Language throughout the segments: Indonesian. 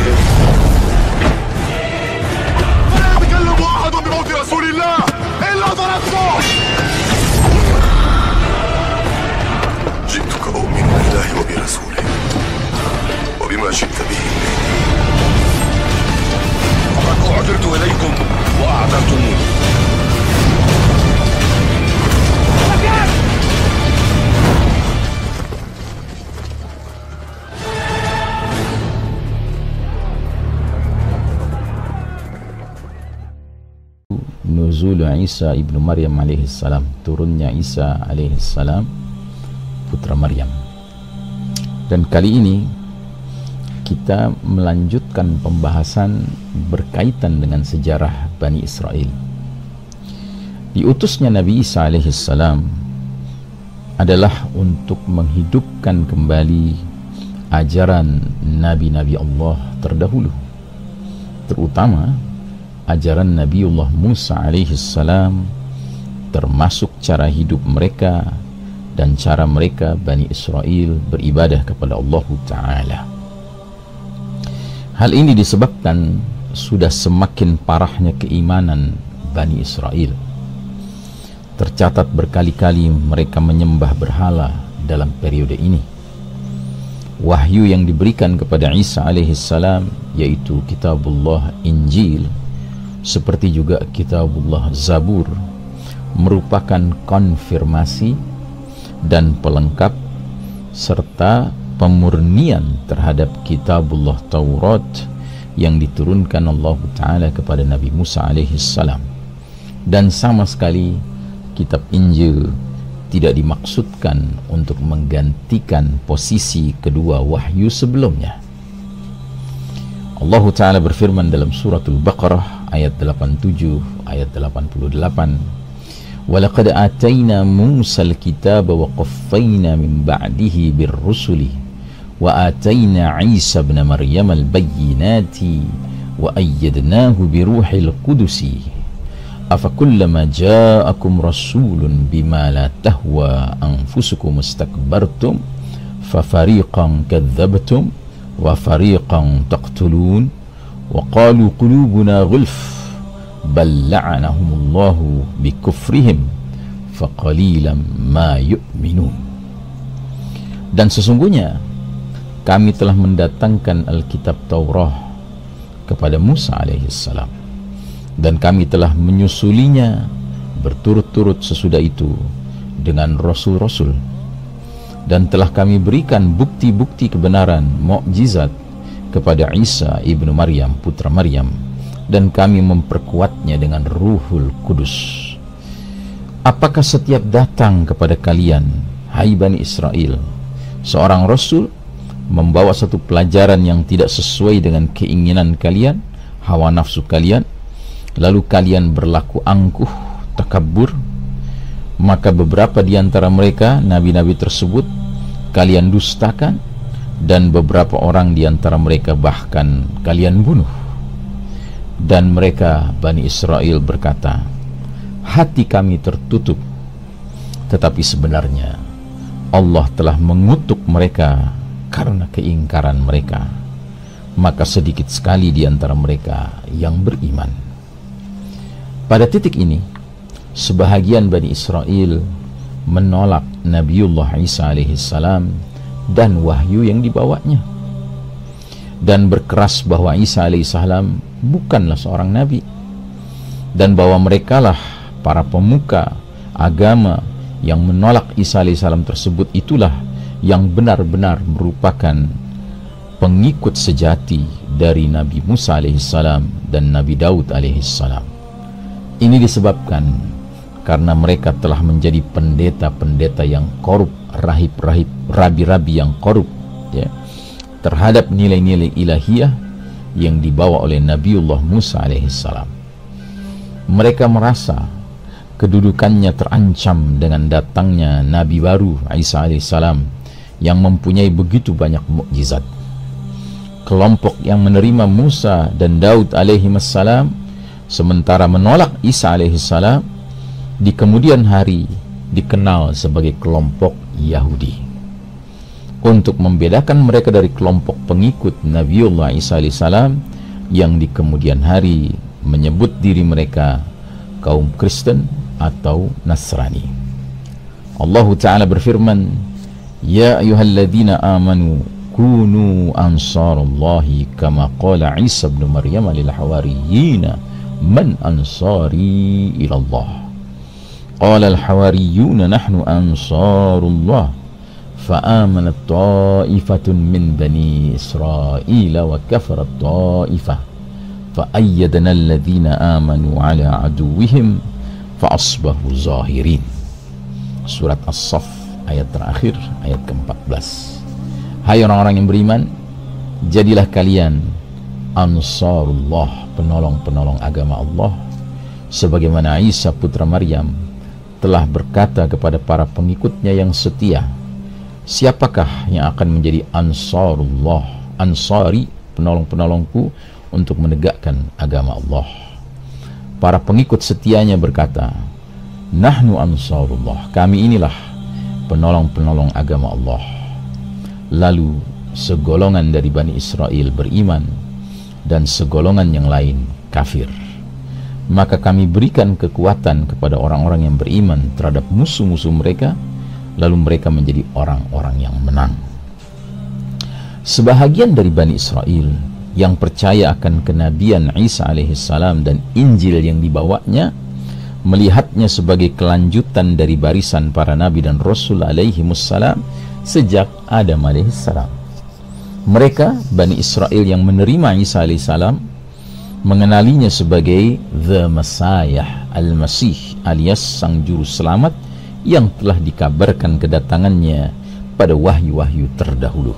بهم. فلا يتكلم أحد بموت رسول الله إلا ضربته. جئتك أؤمن بالله وبرسوله وبما شئت به فقد أعذرت إليكم وأعذرتموني. Nuzul Isa ibnu Maryam alaihi salam, turunnya Isa alaihi salam, putra Maryam. Dan kali ini kita melanjutkan pembahasan berkaitan dengan sejarah Bani Israel. Diutusnya Nabi Isa alaihi salam adalah untuk menghidupkan kembali ajaran nabi-nabi Allah terdahulu, terutama ajaran Nabiullah Musa alaihi salam, termasuk cara hidup mereka dan cara mereka Bani Israel beribadah kepada Allah Ta'ala. Hal ini disebabkan sudah semakin parahnya keimanan Bani Israel. Tercatat berkali-kali mereka menyembah berhala dalam periode ini. Wahyu yang diberikan kepada Isa alaihi salam, yaitu kitabullah Injil, seperti juga kitabullah Zabur, merupakan konfirmasi dan pelengkap serta pemurnian terhadap kitabullah Taurat yang diturunkan Allah Ta'ala kepada Nabi Musa alaihi salam. Dan sama sekali kitab Injil tidak dimaksudkan untuk menggantikan posisi kedua wahyu sebelumnya. Allah Ta'ala berfirman dalam suratul Baqarah ayat 87, ayat 88, وَلَقَدْ آتَيْنَا مُوسَى الْكِتَابَ وَقَفَّيْنَا مِنْ بَعْدِهِ بِالرُّسُلِ وَآتَيْنَا عِيسَى ابْنَ مَرْيَمَ الْبَيِّنَاتِ وَأَيَّدْنَاهُ بِرُوحِ الْقُدُسِ أَفَكُلَّمَا جَاءَكُمْ رَسُولٌ بِمَا لَا تَهْوَى أَنفُسُكُمُ اسْتَكْبَرْتُمْ فَفَرِيقًا كَذَّبْتُمْ وَفَرِيقًا تَقْتُلُونَ وَقَالُوا قُلُوبُنَا غُلْفٌ بَلْ لَعَنَهُمُ اللَّهُ بِكُفْرِهِمْ فَقَلِيلًا مَا يُؤْمِنُونَ. Dan sesungguhnya kami telah mendatangkan Alkitab Taurat kepada Musa alaihi salam, dan kami telah menyusulinya berturut-turut sesudah itu dengan rasul-rasul, dan telah kami berikan bukti-bukti kebenaran mukjizat kepada Isa ibnu Maryam, putra Maryam, dan kami memperkuatnya dengan Ruhul Kudus. Apakah setiap datang kepada kalian, hai Bani Israel, seorang rasul membawa satu pelajaran yang tidak sesuai dengan keinginan kalian, hawa nafsu kalian, lalu kalian berlaku angkuh, takabur, maka beberapa di antara mereka, nabi-nabi tersebut, kalian dustakan, dan beberapa orang di antara mereka bahkan kalian bunuh. Dan mereka, Bani Israel, berkata, hati kami tertutup, tetapi sebenarnya Allah telah mengutuk mereka karena keingkaran mereka, maka sedikit sekali di antara mereka yang beriman. Pada titik ini, sebahagian Bani Israel menolak Nabiullah Isa alaihi salam dan wahyu yang dibawanya, dan berkeras bahwa Isa alaihi salam bukanlah seorang nabi, dan bahwa merekalah para pemuka agama yang menolak Isa alaihi salam tersebut itulah yang benar-benar merupakan pengikut sejati dari Nabi Musa alaihi salam dan Nabi Daud alaihi salam. Ini disebabkan karena mereka telah menjadi pendeta-pendeta yang korup, rahib-rahib, rabi-rabi yang korup, ya, terhadap nilai-nilai ilahiyah yang dibawa oleh Nabiullah Musa alaihi salam. Mereka merasa kedudukannya terancam dengan datangnya Nabi baru Isa alaihi salam yang mempunyai begitu banyak mukjizat. Kelompok yang menerima Musa dan Daud alaihi salam sementara menolak Isa alaihi salam di kemudian hari dikenal sebagai kelompok Yahudi. untuk membedakan mereka dari kelompok pengikut Nabiullah Isa alaihissalam yang di kemudian hari menyebut diri mereka kaum Kristen atau Nasrani. Allah Ta'ala berfirman, Ya ayyuhalladzina amanu kunu ansarallahi kama qala Isa ibn Maryam lil hawariyina man ansari ilallah. Qala al hawariyuna nahnu ansarullah فآمنت طائفة من بني إسرائيل وكفرت طائفة فأيدنا الذين آمنوا على عدوهم فأصبحوا ظاهرين. Surat As-Saff ayat terakhir, ayat ke-14. Hai orang-orang yang beriman, jadilah kalian Ansarullah, penolong-penolong agama Allah, sebagaimana Isa putra Maryam telah berkata kepada para pengikutnya yang setia, siapakah yang akan menjadi Ansarullah, Ansari, penolong-penolongku untuk menegakkan agama Allah? Para pengikut setianya berkata, Nahnu Ansarullah, kami inilah penolong-penolong agama Allah. Lalu segolongan dari Bani Israel beriman dan segolongan yang lain kafir. Maka kami berikan kekuatan kepada orang-orang yang beriman terhadap musuh-musuh mereka, lalu mereka menjadi orang-orang yang menang. Sebahagian dari Bani Israel yang percaya akan kenabian Isa alaihissalam dan Injil yang dibawanya, melihatnya sebagai kelanjutan dari barisan para nabi dan rasul alaihimussalam sejak Adam alaihissalam. Mereka, Bani Israel yang menerima Isa alaihissalam, mengenalinya sebagai The Messiah, Al-Masih, alias Sang Juru Selamat yang telah dikabarkan kedatangannya pada wahyu-wahyu terdahulu.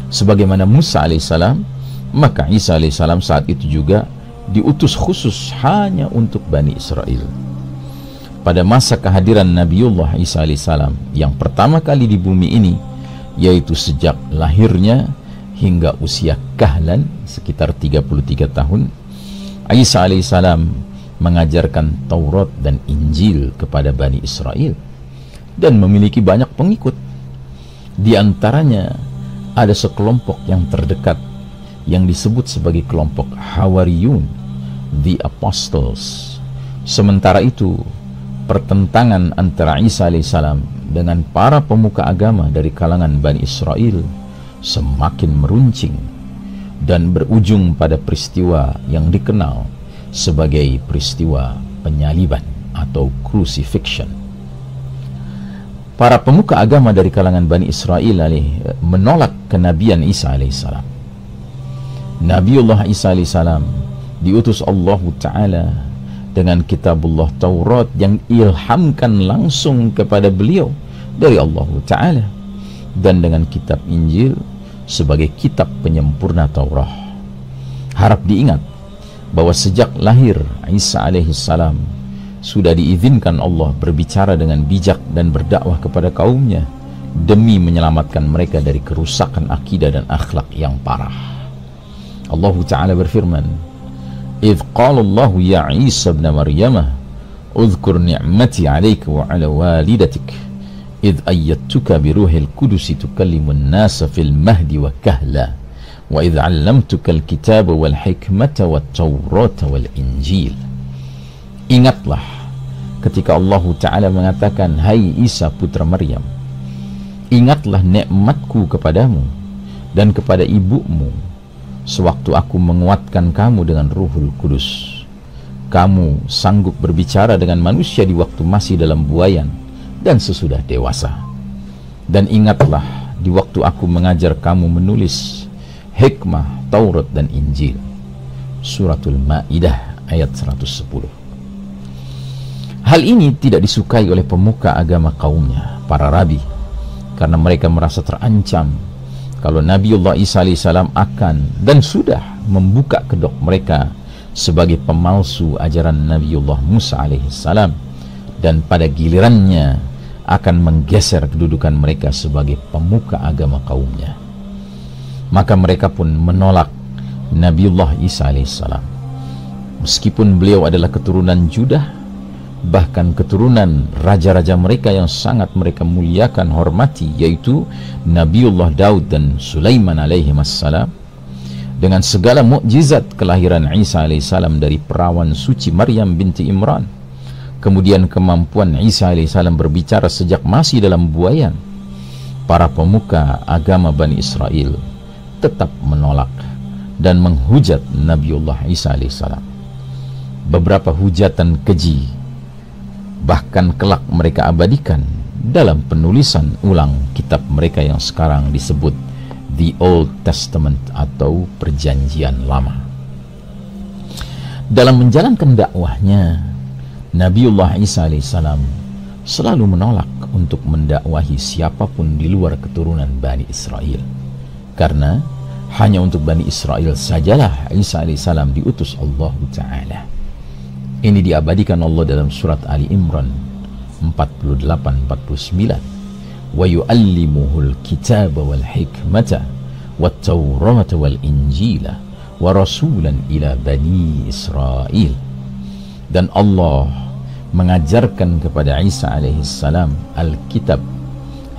Sebagaimana Musa alaihissalam, maka Isa alaihissalam saat itu juga diutus khusus hanya untuk Bani Israel. Pada masa kehadiran Nabiullah Isa alaihissalam yang pertama kali di bumi ini, yaitu sejak lahirnya hingga usia kahlan sekitar 33 tahun, Isa alaihissalam mengajarkan Taurat dan Injil kepada Bani Israel dan memiliki banyak pengikut. Di antaranya ada sekelompok yang terdekat yang disebut sebagai kelompok Hawariyun, the Apostles. Sementara itu, pertentangan antara Isa alaihissalam dengan para pemuka agama dari kalangan Bani Israel semakin meruncing dan berujung pada peristiwa yang dikenal sebagai peristiwa penyaliban atau crucifixion. Para pemuka agama dari kalangan Bani Israel menolak kenabian Isa alaihissalam. Nabiullah Isa alaihissalam diutus Allah Ta'ala dengan kitabullah Taurat yang ilhamkan langsung kepada beliau dari Allah Ta'ala, dan dengan kitab Injil sebagai kitab penyempurna Taurat. Harap diingat bahwa sejak lahir Isa alaihissalam sudah diizinkan Allah berbicara dengan bijak dan berdakwah kepada kaumnya demi menyelamatkan mereka dari kerusakan akidah dan akhlak yang parah. Allah Ta'ala berfirman, "Idh qala Allah ya Isa ibn Maryam, udhkur ni'mati 'alaika wa 'ala walidatik, idh ayyadtuka bi ruhil qudus tukallimun nasa fil mahdi wa kahla." Wa idh 'allamtukal kitaba wal hikmata wat taurata wal injil. Ingatlah ketika Allah Ta'ala mengatakan, hai Isa putra Maryam, ingatlah nikmatku kepadamu dan kepada ibumu sewaktu aku menguatkan kamu dengan Ruhul Kudus. Kamu sanggup berbicara dengan manusia di waktu masih dalam buayan dan sesudah dewasa. Dan ingatlah di waktu aku mengajar kamu menulis hikmah, Taurat dan Injil. Suratul Maidah ayat 110. Hal ini tidak disukai oleh pemuka agama kaumnya, para rabi, karena mereka merasa terancam kalau Nabiullah Isa alaihissalam akan dan sudah membuka kedok mereka sebagai pemalsu ajaran Nabiullah Musa alaihissalam, dan pada gilirannya akan menggeser kedudukan mereka sebagai pemuka agama kaumnya. Maka mereka pun menolak Nabiullah Isa alaihissalam. Meskipun beliau adalah keturunan Judah bahkan keturunan raja-raja mereka yang sangat mereka muliakan, hormati, yaitu Nabiullah Daud dan Sulaiman alaihimassalam, dengan segala mukjizat kelahiran Isa alaihissalam dari perawan suci Maryam binti Imran, kemudian kemampuan Isa alaihissalam berbicara sejak masih dalam buayan, para pemuka agama Bani Israel tetap menolak dan menghujat Nabiullah Isa alaihissalam. Beberapa hujatan keji bahkan kelak mereka abadikan dalam penulisan ulang kitab mereka yang sekarang disebut The Old Testament atau Perjanjian Lama. Dalam menjalankan dakwahnya, Nabiullah Isa alaihissalam selalu menolak untuk mendakwahi siapapun di luar keturunan Bani Israel, karena hanya untuk Bani Israel sajalah Isa alaihissalam diutus Allah Ta'ala. Ini diabadikan Allah dalam surat Ali Imran 48-49. Wa yu'allimuhul kitaba wal hikmata wat tawrata wal injila wa rasulan ila Bani Israel. Dan Allah mengajarkan kepada Isa alaihissalam Alkitab,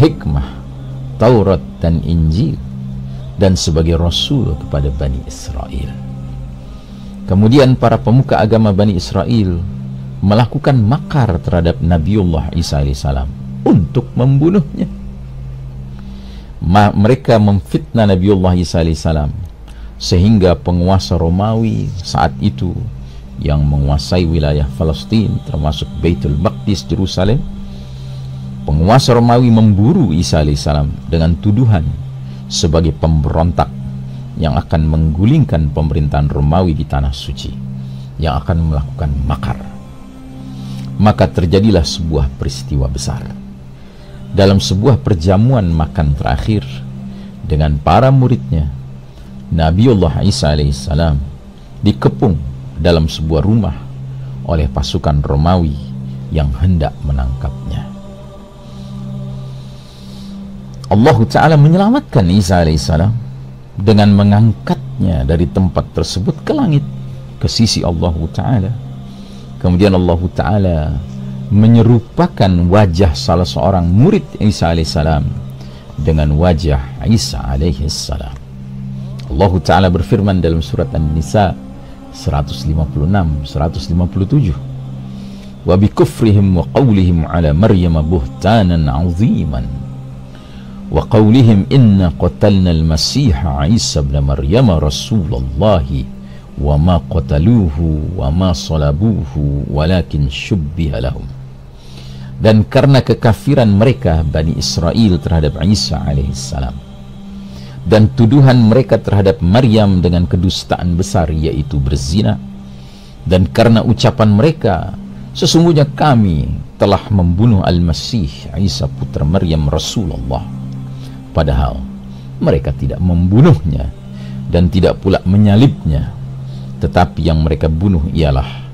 hikmah, Taurat dan Injil, dan sebagai Rasul kepada Bani Israel. Kemudian para pemuka agama Bani Israel melakukan makar terhadap Nabiullah Isa alaihissalam untuk membunuhnya. Mereka memfitnah Nabiullah Isa alaihissalam sehingga penguasa Romawi saat itu yang menguasai wilayah Palestina termasuk Baitul Maqdis, Jerusalem, penguasa Romawi memburu Isa alaihissalam dengan tuduhan sebagai pemberontak yang akan menggulingkan pemerintahan Romawi di tanah suci, yang akan melakukan makar. Maka terjadilah sebuah peristiwa besar. Dalam sebuah perjamuan makan terakhir dengan para muridnya, Nabiullah Isa alaihissalam dikepung dalam sebuah rumah oleh pasukan Romawi yang hendak menangkapnya. Allah Ta'ala menyelamatkan Isa alaihissalam dengan mengangkatnya dari tempat tersebut ke langit, ke sisi Allah Ta'ala. Kemudian Allah Ta'ala menyerupakan wajah salah seorang murid Isa alaihissalam dengan wajah Isa alaihissalam. Allah Ta'ala berfirman dalam surat An-Nisa 156-157, wa bikufrihim wa qawlihim ala Maryam buhtanan aziman wa qawlihim inna qatalna al-masiha Isa ibn Maryam rasulullahi wa ma qataluhu wa ma salabuhu walakin syubbiha lahum. Dan karena kekafiran mereka Bani Israel terhadap Isa alaihissalam dan tuduhan mereka terhadap Maryam dengan kedustaan besar yaitu berzina, dan karena ucapan mereka sesungguhnya kami telah membunuh Al-Masih Isa putra Maryam Rasulullah, padahal mereka tidak membunuhnya dan tidak pula menyalibnya, tetapi yang mereka bunuh ialah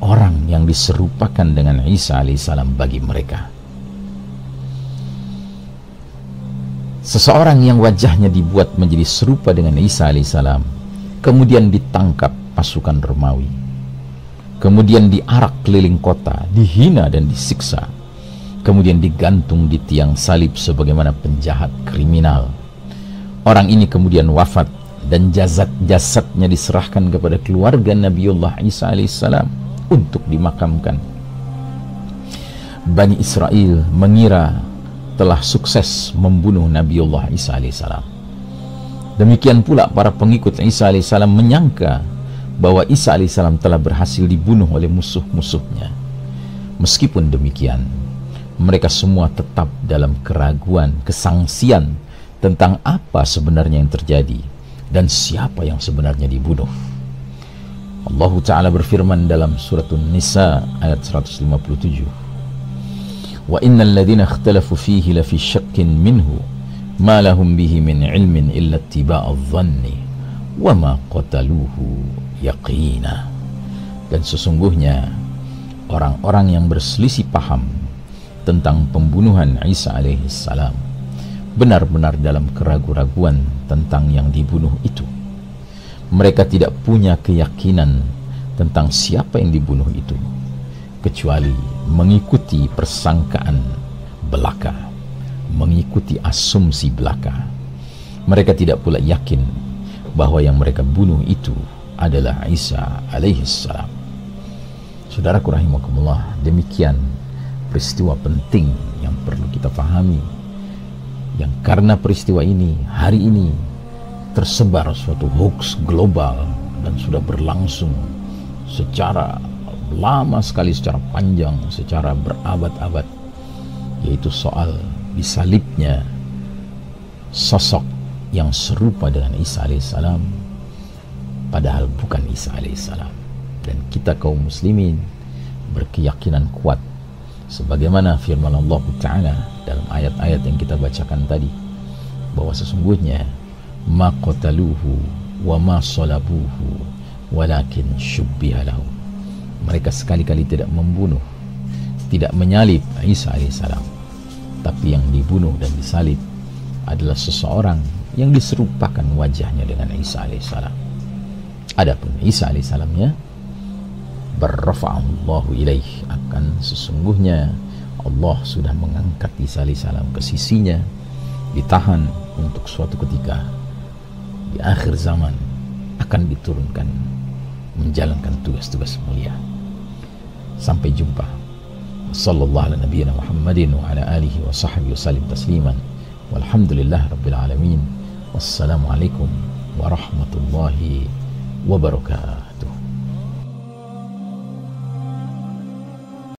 orang yang diserupakan dengan Isa alaihissalam bagi mereka. Seseorang yang wajahnya dibuat menjadi serupa dengan Isa alaihissalam kemudian ditangkap pasukan Romawi, kemudian diarak keliling kota, dihina dan disiksa, kemudian digantung di tiang salib sebagaimana penjahat kriminal. Orang ini kemudian wafat dan jasadnya diserahkan kepada keluarga Nabiullah Isa alaihissalam untuk dimakamkan. Bani Israel mengira telah sukses membunuh Nabiullah Isa alaihissalam. Demikian pula para pengikut Isa alaihissalam menyangka bahwa Isa alaihissalam telah berhasil dibunuh oleh musuh-musuhnya. Meskipun demikian, mereka semua tetap dalam keraguan, kesangsian tentang apa sebenarnya yang terjadi dan siapa yang sebenarnya dibunuh. Allah Ta'ala berfirman dalam surat An-Nisa ayat 157, wa innal ladzina ikhtalafu fihi lafi syakkin minhu ma lahum bihi min ilmin illa ittiba'adh dhanni wa ma qataluhu yaqina. Dan sesungguhnya orang-orang yang berselisih paham tentang pembunuhan Isa alaihissalam benar-benar dalam keraguan-raguan tentang yang dibunuh itu. Mereka tidak punya keyakinan tentang siapa yang dibunuh itu, kecuali mengikuti persangkaan belaka, mengikuti asumsi belaka. Mereka tidak pula yakin bahwa yang mereka bunuh itu adalah Isa alaihissalam. Saudaraku rahimakumullah, demikian peristiwa penting yang perlu kita pahami, yang karena peristiwa ini hari ini tersebar suatu hoax global dan sudah berlangsung secara lama sekali, secara panjang, secara berabad-abad, yaitu soal disalibnya sosok yang serupa dengan Isa alaihissalam padahal bukan Isa alaihissalam. Dan kita kaum muslimin berkeyakinan kuat sebagaimana firman Allah Ta'ala dalam ayat-ayat yang kita bacakan tadi, bahwa sesungguhnya ma qataluhu wa ma salabuhu walakin syubbiha lahu. Mereka sekali-kali tidak membunuh, tidak menyalib Isa alaihissalam, tapi yang dibunuh dan disalib adalah seseorang yang diserupakan wajahnya dengan Isa alaihissalam. Adapun Isa alaihissalamnya barrafa'allahu ilaih, akan sesungguhnya Allah sudah mengangkat Isa alaihissalam ke sisinya, ditahan untuk suatu ketika di akhir zaman akan diturunkan menjalankan tugas-tugas mulia. Sampai jumpa. Sallallahu ala nabiyyina Muhammadin wa ala alihi wa sahbihi wasallim tasliman. Walhamdulillah rabbil alamin. Wassalamualaikum warahmatullahi wabarakatuh.